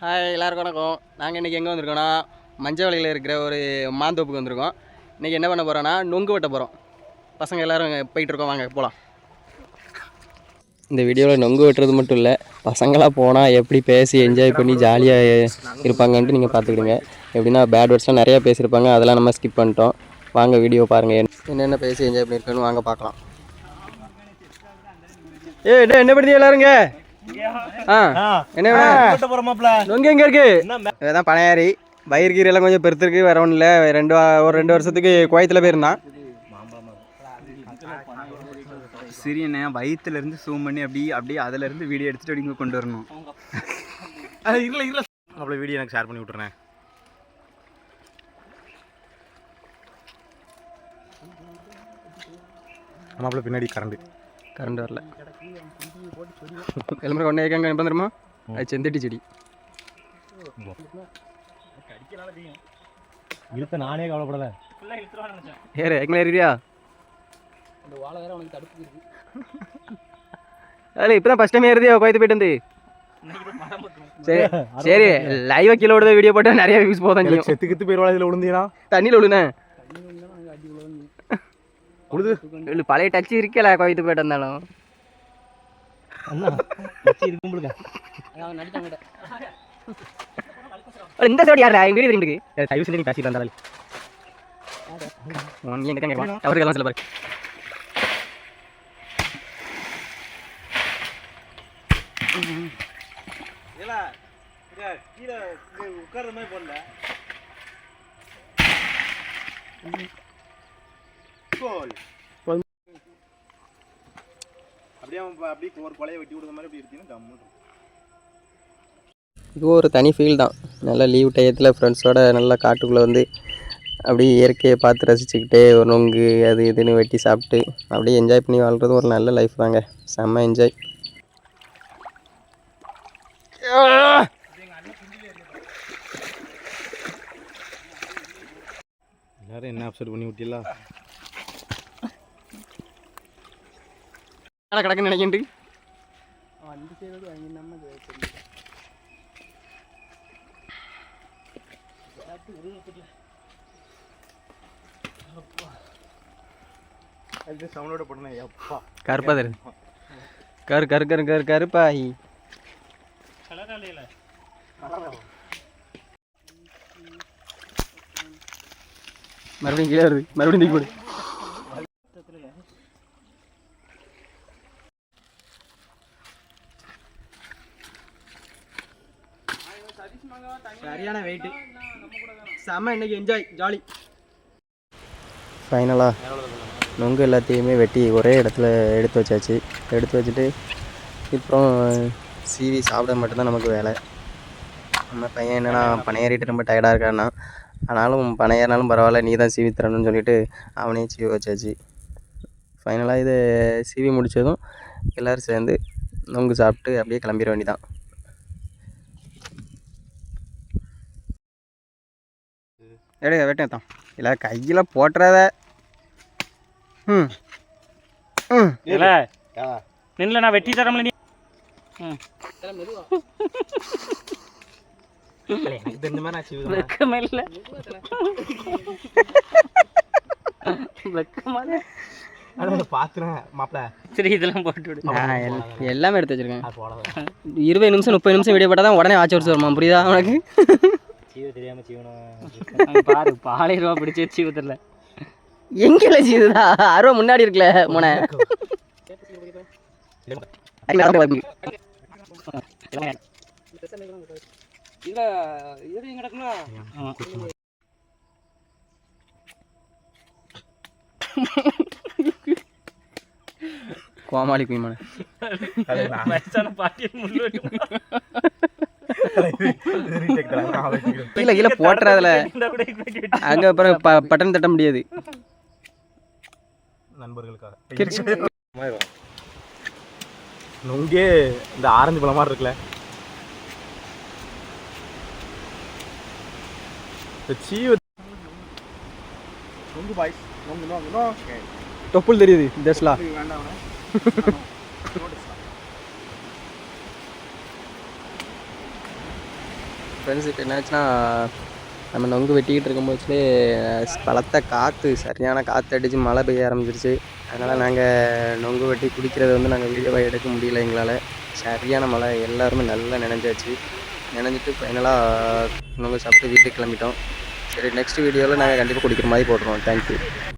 Hi எல்லாருக்கும் வணக்கம். நாங்கள் இன்றைக்கி எங்கே வந்திருக்கோன்னா மஞ்சவளையில் இருக்கிற ஒரு மாந்தோப்புக்கு வந்திருக்கோம். இன்றைக்கி என்ன பண்ண போகிறோன்னா நொங்கு வெட்ட போகிறோம். பசங்க எல்லோரும் போயிட்டுருக்கோம், வாங்க போகலாம். இந்த வீடியோவில் நொங்கு வெட்டுறது மட்டும் இல்லை, பசங்களாக போனால் எப்படி பேசி என்ஜாய் பண்ணி ஜாலியாக இருப்பாங்கன்ட்டு நீங்கள் பார்த்துக்கிடுங்க. எப்படின்னா பேட் வேர்ட்ஸ்லாம் நிறையா பேசியிருப்பாங்க, அதெல்லாம் நம்ம ஸ்கிப் பண்ணிட்டோம். வாங்க வீடியோ பாருங்கள், என்னென்ன பேசி என்ஜாய் பண்ணியிருக்கோன்னு வாங்க பார்க்கலாம். என்ன பண்ணுறீங்க எல்லாருங்க? என்ன நொங்கு எங்கே இருக்கு? இதுதான் பனையாரி. வயிறு கீரையெல்லாம் கொஞ்சம் பெருத்துருக்கு, வேற ஒன்றும் இல்லை. ஒரு 2 வருஷத்துக்கு குவைத்தில் போயிருந்தான். சிறியண்ணே வயிற்றுலேருந்து ஜூம் பண்ணி அப்படியே அதிலேருந்து வீடியோ எடுத்துகிட்டு அப்படி கொண்டு வரணும். இல்லை அவ்வளோ வீடியோ எனக்கு ஷேர் பண்ணி விட்றேன். நம்மள பின்னாடி கரண்ட் வரல. கிளம்புற ஒன்றே எங்கே என்ன வந்துருமா? அது செந்தட்டி செடி. இழுத்த நானே கவலைப்படல. ஏறு எங்கே ஏறியா? அதில் இப்போ தான் ஃபஸ்ட் டைம் ஏறுதியா கோயத்து போயிட்டு வந்து? சரி சரி, லைவ் கீழே விடுத வீடியோ போட்டால் நிறைய வியூஸ் போதான். செத்துக்கிட்டு போயிடுவா. இதில் விழுந்தீங்கன்னா தண்ணியில் விழுனே உழுது பழைய டச்சு இருக்கல கோயத்து போயிட்டு வந்தாலும். இந்த சைடு யாரா எங்க வீடு இருக்கு? தயவு செஞ்சு நீ பேசிட்டு வந்தாலும் எங்க கேட்கலாம் அவருக்கெல்லாம் சில பாரு. உட்கார்ற மாதிரி போடல. அப்படியே ஒரு கொலையை வெட்டி விடுற மாதிரி அப்படி இருக்கீங்கன்னா கம்முன்னு. இது ஒரு தனி ஃபீல் தான். நல்லா லீவ் டயத்தில் ஃப்ரெண்ட்ஸோட நல்லா காட்டுக்குள்ளே வந்து அப்படியே இயற்கையை பார்த்து ரசிச்சுக்கிட்டே ஒரு நொங்கு அது இதுன்னு வெட்டி சாப்பிட்டு அப்படியே என்ஜாய் பண்ணி வாழ்கிறது ஒரு நல்ல லைஃப் தாங்க. செம்ம என்ஜாய். எல்லாரும் என்ன அப்செட் பண்ணி விட்டீங்களா? கிடக்குன்னு நினைக்கிட்டு சவுண்டோட போட்டேன். எப்பா கருப்பா தரு கரு கரு கரு கரு கருப்பாயி மறுபடியும் கீழே வருது. மறுபடியும் தூக்கி போடு. சரியான வெயிட்டு. செம்ம இன்னைக்கு என்ஜாய் ஜாலி. ஃபைனலாக நொங்கு எல்லாத்தையுமே வெட்டி ஒரே இடத்துல எடுத்து வச்சாச்சு. எடுத்து வச்சுட்டு இப்போ சீவி சாப்பிட மட்டும்தான் நமக்கு வேலை. நம்ம பையன் என்னென்னா பனையேறிட்டு ரொம்ப டயர்டாக இருக்கான்னா, ஆனாலும் பனையேறினாலும் பரவாயில்ல நீ தான் சீவி தரணும்னு சொல்லிட்டு அவனே சீவி வச்சாச்சு. ஃபைனலாக இதை சீவி முடித்ததும் எல்லோரும் சேர்ந்து நொங்கு சாப்பிட்டு அப்படியே கிளம்பிட வேண்டிதான். எடைய வெட்டேன் தான் இல்லை கையில் போட்டுறத. நில்ல நான் வெட்டி தரம்ல. நீ எல்லாமே எடுத்து வச்சிருக்கேன். 20 நிமிஷம் 30 நிமிஷம் வீடியோ போட்டால் தான் உடனே வாட்ச் ஹவர்ஸ் வருமா? புரியுதா உனக்கு? தெரியாம சீவனம் பாரு. 1000 ரூபா பிடிச்சி சீவத்தில் எங்கேல சீவுதா? 6 ரூபா முன்னாடி இருக்குல்ல மோனே. கோமாளி குயிமான கீழே கீழே போட்டுறதுல அங்கே அப்புறம் பட்டன் தட்ட முடியாது நண்பர்களுக்காக. நொங்கே இந்த ஆரஞ்சு பழம் மாதிரி இருக்குல்ல, தொப்புள் தெரியுது டெஸ்லா. ஃப்ரெண்ட்ஸ் இப்போ என்னாச்சுன்னா நம்ம நொங்கு வெட்டிக்கிட்டு இருக்கும்போதுலே பலத்த காற்று சரியான காற்று அடித்து மழை பெய்ய ஆரம்பிச்சிருச்சு. அதனால் நாங்கள் நொங்கு வெட்டி குடிக்கிறத வந்து நாங்கள் வீடியோவாக எடுக்க முடியல எங்களால். சரியான மழை, எல்லாருமே நல்லா நனைஞ்சாச்சு. நனைஞ்சிட்டு ஃபைனலாக நொங்கு சாப்பிட்டு வீட்டுக்கு கிளம்பிட்டோம். சரி, நெக்ஸ்ட் வீடியோவில் நாங்கள் கண்டிப்பாக குடிக்கிற மாதிரி போட்டுருவோம். தேங்க்யூ.